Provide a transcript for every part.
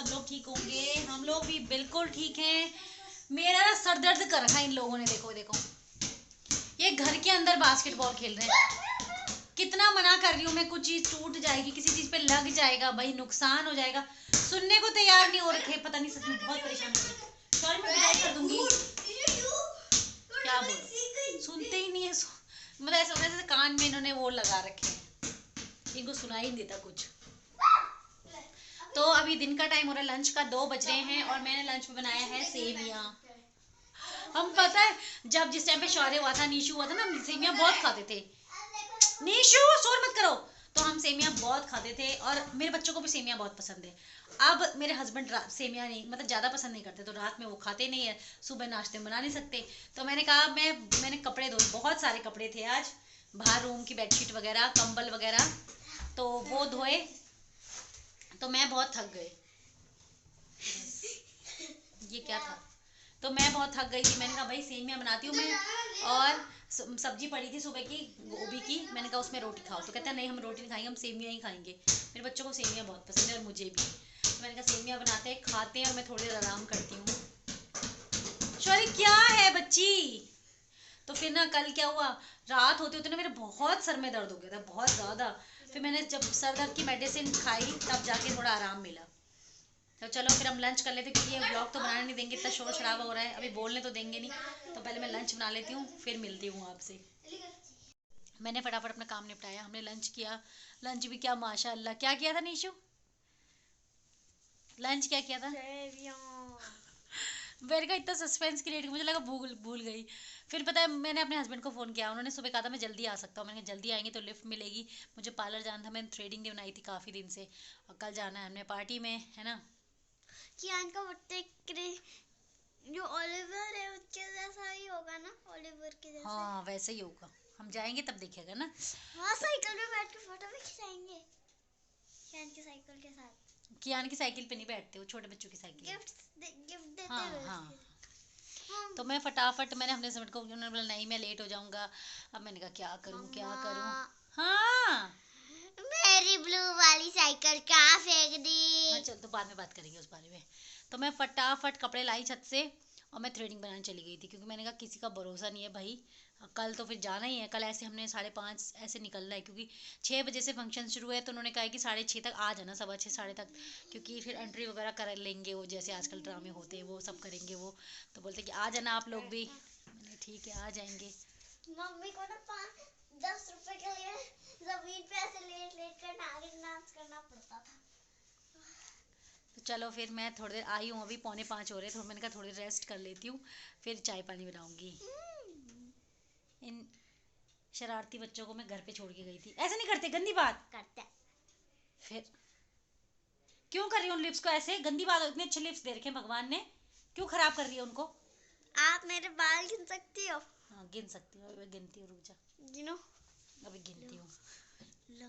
सब लोग ठीक होंगे। हम लोग भी बिल्कुल ठीक हैं। मेरा ना सर दर्द कर रखा है इन लोगों ने। देखो देखो, ये घर के अंदर बास्केटबॉल खेल रहे हैं। कितना मना कर रही हूँ मैं, कुछ चीज टूट जाएगी, किसी चीज पे लग जाएगा भाई, नुकसान हो जाएगा। सुनने को तैयार नहीं हो रखे। पता नहीं, सच में बहुत परेशान कर रही है। सॉरी, मैं विदाई कर दूंगी। क्या बोलो, सुनते ही नहीं है। मतलब ऐसा होता है जैसे कान में इन्होंने वो लगा रखे हैं, इनको सुनाई नहीं देता कुछ। तो अभी दिन का टाइम हो रहा है, लंच का 2 बज रहे हैं और मैंने लंच में बनाया है सेवियां। हम पता है जब जिस टाइम पे शौर्य हुआ था, नीशू हुआ था ना, सेवियां बहुत खाते थे। नीशू शोर मत करो। तो हम सेमिया बहुत खाते थे और मेरे बच्चों को भी सेमिया बहुत पसंद है। अब मेरे हस्बैंड सेमिया नहीं, मतलब ज़्यादा पसंद नहीं करते, तो रात में वो खाते नहीं है, सुबह नाश्ते में बना नहीं सकते। तो मैंने कहा मैंने कपड़े धोए, बहुत सारे कपड़े थे आज बाहर, रूम की बेडशीट वगैरह, कंबल वगैरह, तो वो धोए। तो मैं बहुत थक गई। ये क्या था? तो मैं बहुत थक गई थी। मैंने कहा भाई सेमिया बनाती हूँ मैं, और सब्जी पड़ी थी सुबह की गोभी की, मैंने कहा उसमें रोटी खाओ। तो कहता है नहीं हम रोटी नहीं खाएंगे, हम सेमिया ही खाएंगे। मेरे बच्चों को सेमिया बहुत पसंद है और मुझे भी। तो मैंने कहा सेमिया बनाते हैं, खाते हैं, और मैं थोड़ी देर आराम करती हूँ। सॉरी, क्या है बच्ची? तो फिर ना कल क्या हुआ, रात होते होते ना मेरे बहुत सर में दर्द हो गया था, बहुत ज़्यादा। फिर मैंने जब सर दर्द की मेडिसिन खाई तब जाके थोड़ा आराम मिला। तो चलो फिर हम लंच कर लेते हैं, क्योंकि ये ब्लॉग तो बनाने नहीं देंगे, इतना शोर शराबा हो रहा है, अभी बोलने तो देंगे नहीं। तो पहले मैं लंच बना लेती हूँ, फिर मिलती हूँ आपसे। मैंने फटाफट अपना काम निपटाया, हमने लंच किया। लंच भी क्या माशाल्लाह, क्या किया था नीशू? लंच क्या किया था? मेरे का इतना सस्पेंस क्रिएट, मुझे लगा भूल भूल गई। फिर पता है मैंने अपने हस्बैंड को फ़ोन किया, उन्होंने सुबह कहा था मैं जल्दी आ सकता हूँ। मैंने कहा जल्दी आएंगे तो लिफ्ट मिलेगी। मुझे पार्लर जाना था, मैंने थ्रेडिंग नहीं बनाई थी काफ़ी दिन से, और कल जाना है हमें पार्टी में, है ना। कियान का बर्थडे जो ओलिवर है उसके जैसा ही होगा ना, ओलिवर के जैसे। हाँ वैसे ही होगा, हम जाएंगे तब देखेगा ना। वहाँ साइकिल में बैठ के फोटो भी खिंचाएंगे कियान की साइकिल के साथ। कियान की साइकिल पे नहीं बैठते, वो छोटे बच्चों की साइकिल है। गिफ्ट देते हाँ हुए हाँ। हम तो मैं फटाफट, मैंने अपने हस्बैंड को, उन्होंने बोला नहीं मैं लेट हो जाऊंगा। अब मैंने कहा क्या करूं क्या करूं। मम्मा हाँ मेरी ब्लू वाली साइकिल कहाँ फेंक हाँ, दी। चल तो बाद में बात करेंगे उस बारे में। तो मैं फटाफट कपड़े लाई छत से, और मैं थ्रेडिंग बनाने चली गई थी, क्योंकि मैंने कहा किसी का भरोसा नहीं है भाई। कल तो फिर जाना ही है, कल ऐसे हमने 5:30 ऐसे निकलना है, क्योंकि 6 बजे से फंक्शन शुरू है। तो उन्होंने कहा है कि 6:30 तक आ जाना, 6:15 साढ़े तक, क्योंकि फिर एंट्री वगैरह कर लेंगे वो, जैसे आजकल ड्रामे होते हैं वो सब करेंगे वो। तो बोलते कि आ जाना आप लोग भी। मैंने ठीक है आ जाएंगे। मम्मी को ना 5-10 रुपए के लिए जमीन पे ऐसे लेट लेट कर नागिन डांस करना पड़ता था। तो चलो फिर मैं थोड़ी देर आई हूँ, अभी 4:45 हो रहे, तो मैंने कहा थोड़ी रेस्ट कर लेती हूँ, फिर चाय पानी बनाऊंगी। इन शरारती बच्चों को मैं घर पे छोड़ के गई थी। ऐसे नहीं करते, गंदी बात। करते हैं। फिर क्यों कर रही हूँ लिप्स को ऐसे, गंदी बात। इतने अच्छे लिप्स दे रखे हैं भगवान ने, क्यों खराब कर रही है उनको? आप मेरे बाल गिन सकती हो? हाँ गिन सकती हूँ, अभी गिनती हूँ, रुक जा, गिनो। अभी गिनती हूँ। लो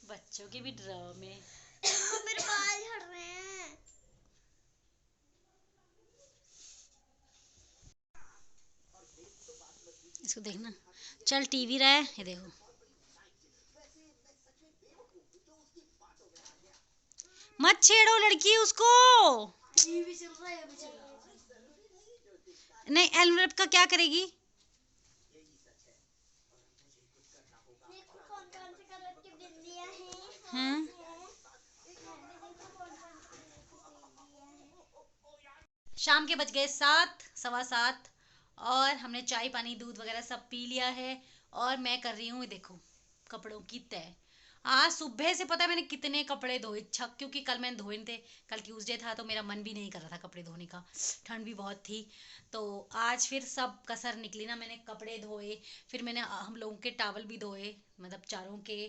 बच्चों के भी ड्रामे। मेरे बाल झड़ रहे हैं। इसको देखना, चल टीवी रहा है, ये देखो। मत छेड़ो लड़की उसको। टीवी चल रहा है, अभी चल रहा है। नहीं, एलवेप का क्या करेगी? देखो कौन कौन से कलर की बिंदियां हैं। हम्म। देखो कौन कौन से कलर की बिंदियां हैं। शाम के बज गए 7, 7:15, और हमने चाय पानी दूध वगैरह सब पी लिया है। और मैं कर रही हूँ, देखो, कपड़ों की तय। आज सुबह से पता है मैंने कितने कपड़े धोए, छक, क्योंकि कल मैंने धोए नहीं थे। कल ट्यूसडे था तो मेरा मन भी नहीं कर रहा था कपड़े धोने का, ठंड भी बहुत थी। तो आज फिर सब कसर निकली ना, मैंने कपड़े धोए, फिर मैंने हम लोगों के टावल भी धोए, मतलब चारों के।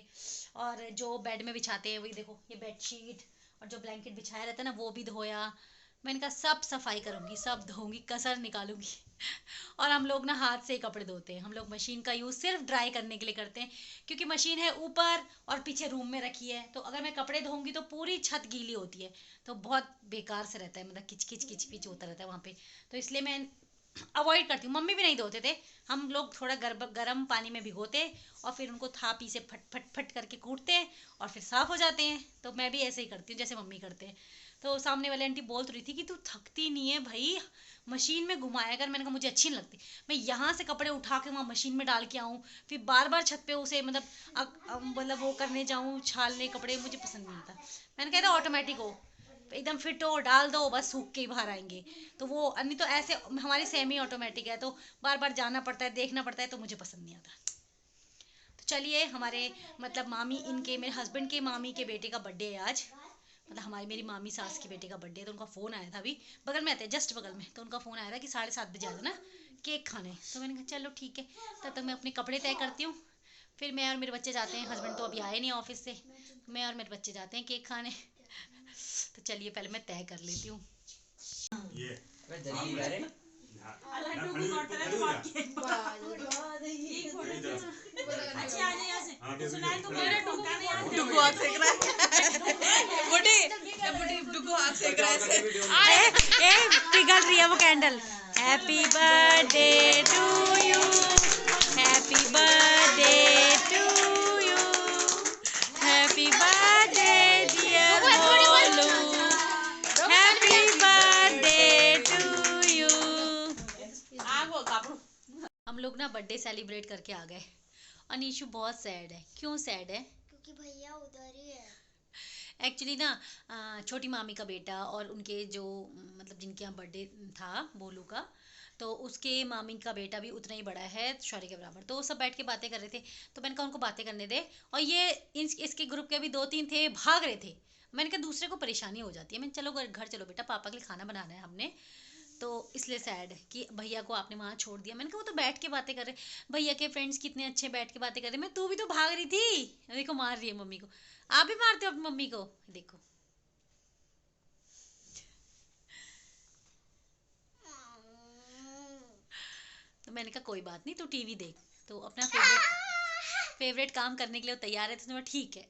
और जो बेड में बिछाते हैं वही देखो, ये बेडशीट और जो ब्लैंकेट बिछाया रहता है ना वो भी धोया। मैंने कहा सब सफाई करूंगी, सब धोऊंगी, कसर निकालूंगी। और हम लोग ना हाथ से ही कपड़े धोते हैं, हम लोग मशीन का यूज़ सिर्फ ड्राई करने के लिए करते हैं, क्योंकि मशीन है ऊपर और पीछे रूम में रखी है। तो अगर मैं कपड़े धोऊंगी तो पूरी छत गीली होती है, तो बहुत बेकार से रहता है, मतलब किच किच किच पिच होता रहता है वहाँ पे। तो इसलिए मैं अवॉइड करती हूँ। मम्मी भी नहीं धोते थे, हम लोग थोड़ा गर्म पानी में भिगोते और फिर उनको थापी से फट फट फट करके कूटते और फिर साफ़ हो जाते हैं। तो मैं भी ऐसे ही करती हूँ जैसे मम्मी करते हैं। तो सामने वाली आंटी बोल तो रही थी कि तू थकती नहीं है भाई, मशीन में घुमाया कर। मैंने कहा मुझे अच्छी नहीं लगती, मैं यहाँ से कपड़े उठा के वहाँ मशीन में डाल के आऊँ, फिर बार बार छत पे उसे मतलब वो करने जाऊँ, छालने कपड़े, मुझे पसंद नहीं आता। मैंने कहा था ऑटोमेटिक हो, एकदम फिट हो, डाल दो बस, सूख के ही बाहर आएंगे। तो वो अन्य तो ऐसे हमारी सेमी ऑटोमेटिक है, तो बार बार जाना पड़ता है, देखना पड़ता है, तो मुझे पसंद नहीं आता। तो चलिए, हमारे मतलब मामी, इनके मेरे हस्बैंड के मामी के बेटे का बर्थडे है आज, मतलब हमारी मेरी मामी सास के बेटे का बर्थडे है। तो उनका फ़ोन आया था, अभी बगल में आते हैं, जस्ट बगल में। तो उनका फ़ोन आया था कि 7:30 बजे आ जाना केक खाने। तो मैंने कहा चलो ठीक है, तब तक मैं अपने कपड़े तय करती हूँ। फिर मैं और मेरे बच्चे जाते हैं, हस्बैंड तो अभी आए नहीं ऑफिस से, मैं और मेरे बच्चे जाते हैं केक खाने। तो चलिए पहले मैं तय कर लेती हूँ। पिघल रही है वो candle. Happy birthday to you, happy birthday to you, happy birthday dear Bolu, happy birthday to you. हम लोग ना बर्थडे सेलिब्रेट करके आ गए और नीशू बहुत सैड है। क्यों सैड है? क्योंकि भैया उधर ही है। एक्चुअली ना छोटी मामी का बेटा और उनके जो मतलब जिनके यहाँ बर्थडे था बोलू का, तो उसके मामी का बेटा भी उतना ही बड़ा है, शौर्य के बराबर। तो वो सब बैठ के बातें कर रहे थे, तो मैंने कहा उनको बातें करने दे। और ये इसके ग्रुप के अभी 2-3 थे, भाग रहे थे। मैंने कहा दूसरे को परेशानी हो जाती है। मैंने चलो घर चलो बेटा, पापा के लिए खाना बनाना है हमने, तो इसलिए सैड कि भैया को आपने वहाँ छोड़ दिया। मैंने कहा वो तो बैठ के बातें कर रहे, भैया के फ्रेंड्स कितने अच्छे बैठ के बातें कर रहे। मैं, तू भी तो भाग रही थी। देखो मार रही है मम्मी को। आप भी मारते हो अपनी मम्मी को, देखो। तो मैंने कहा कोई बात नहीं, तू टीवी देख। तो अपना फेवरेट काम करने के लिए तैयार है, तो मैं ठीक है।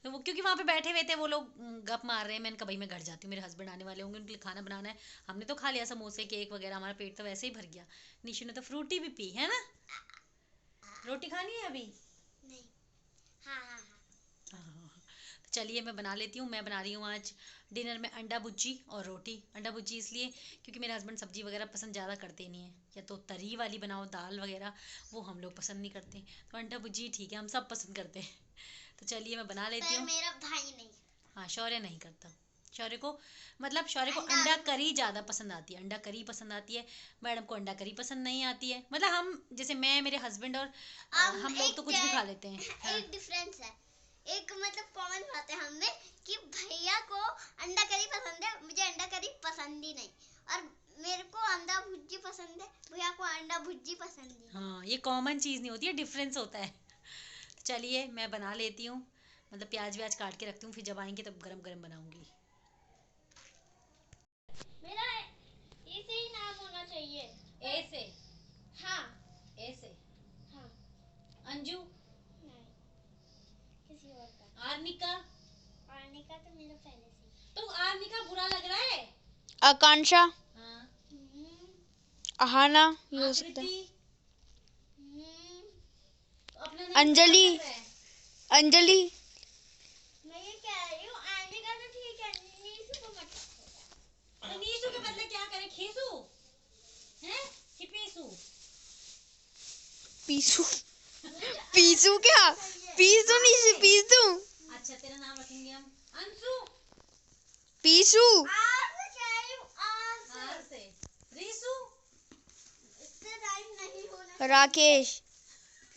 तो वो क्योंकि वहाँ पे बैठे हुए थे वो लोग, गप मार रहे हैं। मैंने कहा भाई मैं घर जाती हूँ, मेरे हस्बैंड आने वाले होंगे, उनके लिए खाना बनाना है। हमने तो खा लिया समोसे केक वगैरह, हमारा पेट तो वैसे ही भर गया। निशु ने तो फ्रूटी भी पी है ना। रोटी खानी है अभी? नहीं। हाँ हाँ हाँ। तो चलिए मैं बना लेती हूँ। मैं बना रही हूँ आज डिनर में अंडा भुर्जी और रोटी। अंडा भुर्जी इसलिए क्योंकि मेरे हस्बैंड सब्जी वगैरह पसंद ज़्यादा करते नहीं है, या तो तरी वाली बनाओ दाल वगैरह, वो हम लोग पसंद नहीं करते। तो अंडा भुर्जी ठीक है, हम सब पसंद करते हैं। तो चलिए मैं बना लेती हूँ। मेरा भाई नहीं। हाँ, शौर्य नहीं करता। शौर्य को मतलब शौर्य को अंडा करी ज़्यादा पसंद आती है, अंडा करी पसंद आती है। मैडम को अंडा करी पसंद नहीं आती है। मतलब हम जैसे मैं, मेरे हस्बैंड और हम लोग तो कुछ भी खा लेते हैं। हाँ। एक डिफरेंस है, एक मतलब कॉमन बात है हमें कि भैया को अंडा करी पसंद है, मुझे अंडा करी पसंद ही नहीं। और मेरे को अंडा भुर्जी पसंद है, भैया को अंडा भुर्जी पसंद नहीं। हाँ, ये कॉमन चीज़ नहीं होती है, डिफरेंस होता है। तो चलिए मैं बना लेती हूँ, मतलब प्याज व्याज काट के रखती हूँ, फिर जब आएंगे तब गरम गरम बनाऊंगी। मेरा ऐसे ही नाम होना चाहिए। ए से? हाँ। ए से? हाँ। अंजू? नहीं, किसी और का। आर्निका? आर्निका तो मेरा पहले से। तो आर्निका बुरा लग रहा है? आकांक्षा, हाँ। अहाना ये हो सकता है। आकृति? तो अपना नाम अंजलि, क्या है? अंजलि, मैं ये कह रही हूँ आर्निका तो ठीक है, नीशु को मत। तो नीशु के बदले क्या करें, खीसू हैं कि पीसू? पीसू, पीसू क्या? पीसू नहीं से पीसू, अच्छा तेरा नाम रखेंगे हम अंशु। पीसू, आर से कह रही हूँ, आर आर से? रीसु? इससे टाइम नहीं होना। राकेश,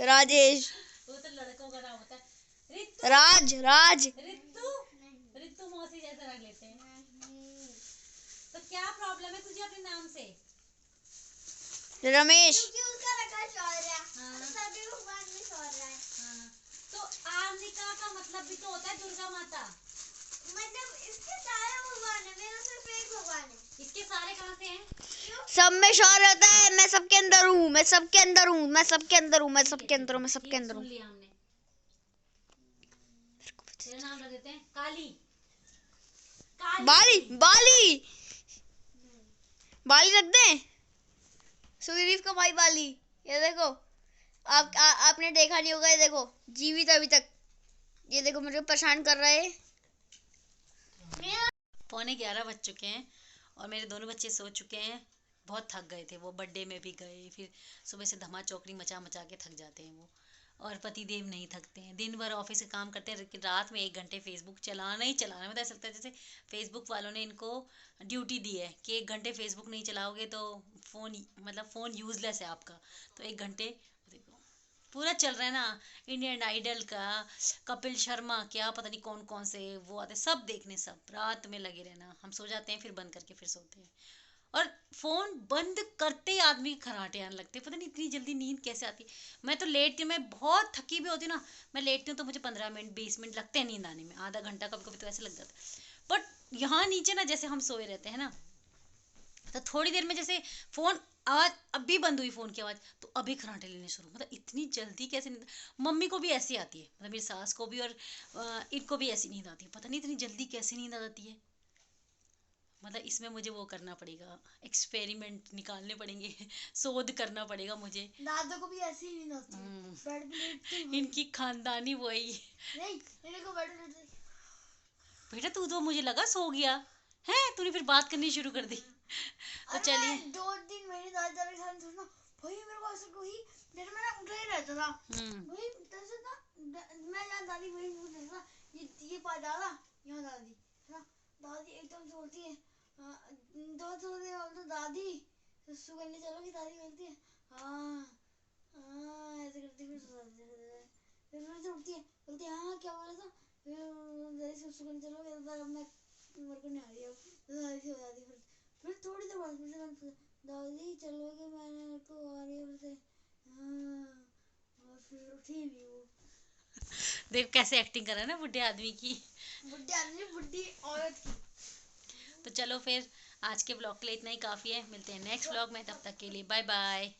राजेश, वो तो लड़कों का नाम होता है। रितु? राज, राज, रितु? रितु मौसी जैसा रख लेते हैं। तो क्या प्रॉब्लम है तुझे अपने नाम से? रमेश, क्योंकि उसका रखा शौर्य। हाँ। सभी भगवान में शौर्य है। हाँ। तो आर्निका का मतलब भी तो होता है दुर्गा माता। मतलब इसके सारे भगवान है, मेरा सिर्फ एक भगवान है। इसके सारे कहाँ से हैं? सब में शौर्य रहता है। मैं सबके अंदर हूँ, मैं सबके अंदर हूँ, मैं सबके अंदर हूँ, मैं सबके अंदर हूँ, मैं सबके अंदर सुन हूँ। लिया हमने। तेरा नाम रख देते हैं काली। काली। बाली, बाली, बाली रख दे। सुग्रीव का भाई वाली, ये देखो। आपने देखा नहीं होगा, ये देखो जीवित अभी तक। ये देखो मुझे परेशान कर रहा है। 11:15 बज चुके हैं और मेरे दोनों बच्चे सो चुके हैं। बहुत थक गए थे, वो बर्थडे में भी गए, फिर सुबह से धमा चौकड़ी मचा मचा के थक जाते हैं वो। और पतिदेव नहीं थकते हैं, दिन भर ऑफिस का काम करते हैं, लेकिन रात में 1 घंटे फेसबुक चलाना ही चलाना। मतलब ऐसा लगता है जैसे फेसबुक वालों ने इनको ड्यूटी दी है कि 1 घंटे फेसबुक नहीं चलाओगे तो फ़ोन यूज़लेस है आपका। तो 1 घंटे देखो पूरा चल रहा है ना, इंडियन आइडल का, कपिल शर्मा, क्या पता नहीं कौन कौन से वो आते, सब देखने, सब रात में लगे रहना। हम सो जाते हैं, फिर बंद करके फिर सोते हैं। और फोन बंद करते ही आदमी के खर्राटे आने लगते हैं, पता नहीं इतनी जल्दी नींद कैसे आती। मैं तो लेटती हूँ, मैं बहुत थकी भी होती हूँ ना, मैं लेटती हूँ तो मुझे 15 मिनट 20 मिनट लगते हैं नींद आने में, आधा घंटा कभी कभी तो ऐसे लग जाता है। बट यहाँ नीचे ना जैसे हम सोए रहते हैं ना, तो थोड़ी देर में जैसे फोन आवाज अभी बंद हुई, फोन की आवाज तो अभी खर्राटे लेने शुरू। मतलब इतनी जल्दी कैसे नींद। मम्मी को भी ऐसी आती है, मतलब मेरी सास को भी, और इनको भी ऐसी नींद आती है, पता नहीं इतनी जल्दी कैसे नींद आ जाती है। मतलब इसमें मुझे वो करना पड़ेगा, एक्सपेरिमेंट निकालने पड़ेंगे, शोध करना पड़ेगा मुझे। दादा को भी ऐसी ही नींद आती है, बेड पे लेटते हैं। इनकी खानदानी वही। नहीं, मेरे को बेड पे लेटते हैं। बेटा तू तो मुझे लगा सो गया है, तूने फिर बात करनी शुरू कर दी। तो अरे चलिए, मैं 2-3 महीने दादा के साथ सोचना, भाई मेरे को ऐसा कोई जैसे मैं ना उठा ही रहता था। भाई तैसे ना मैं यहाँ दादी वही बोलती था, ये पा दादा, यहाँ दादी है ना। दादी एकदम से बोलती है, दो तो दादी सुसु करने चलोगी, दादी बोलती है हाँ हाँ, ऐसे करती फिर से उठती है, बोलती है हाँ क्या बोला था, फिर दादी सुसु करने चलोगे, तो मैं मेरे को नहीं आ रही अब, तो दादी से हो जाती फिर थोड़ी देर बाद फिर से दादी चलोगे, मैंने को आ रही है बोलते हाँ, और फिर उठी नहीं वो। देख कैसे एक्टिंग कर रहा है ना बुढ़े आदमी की। बुढ़े आदमी बुढ़ी औरत की। तो चलो फिर आज के ब्लॉग के लिए इतना ही काफ़ी है, मिलते हैं नेक्स्ट ब्लॉग में, तब तक के लिए बाय बाय।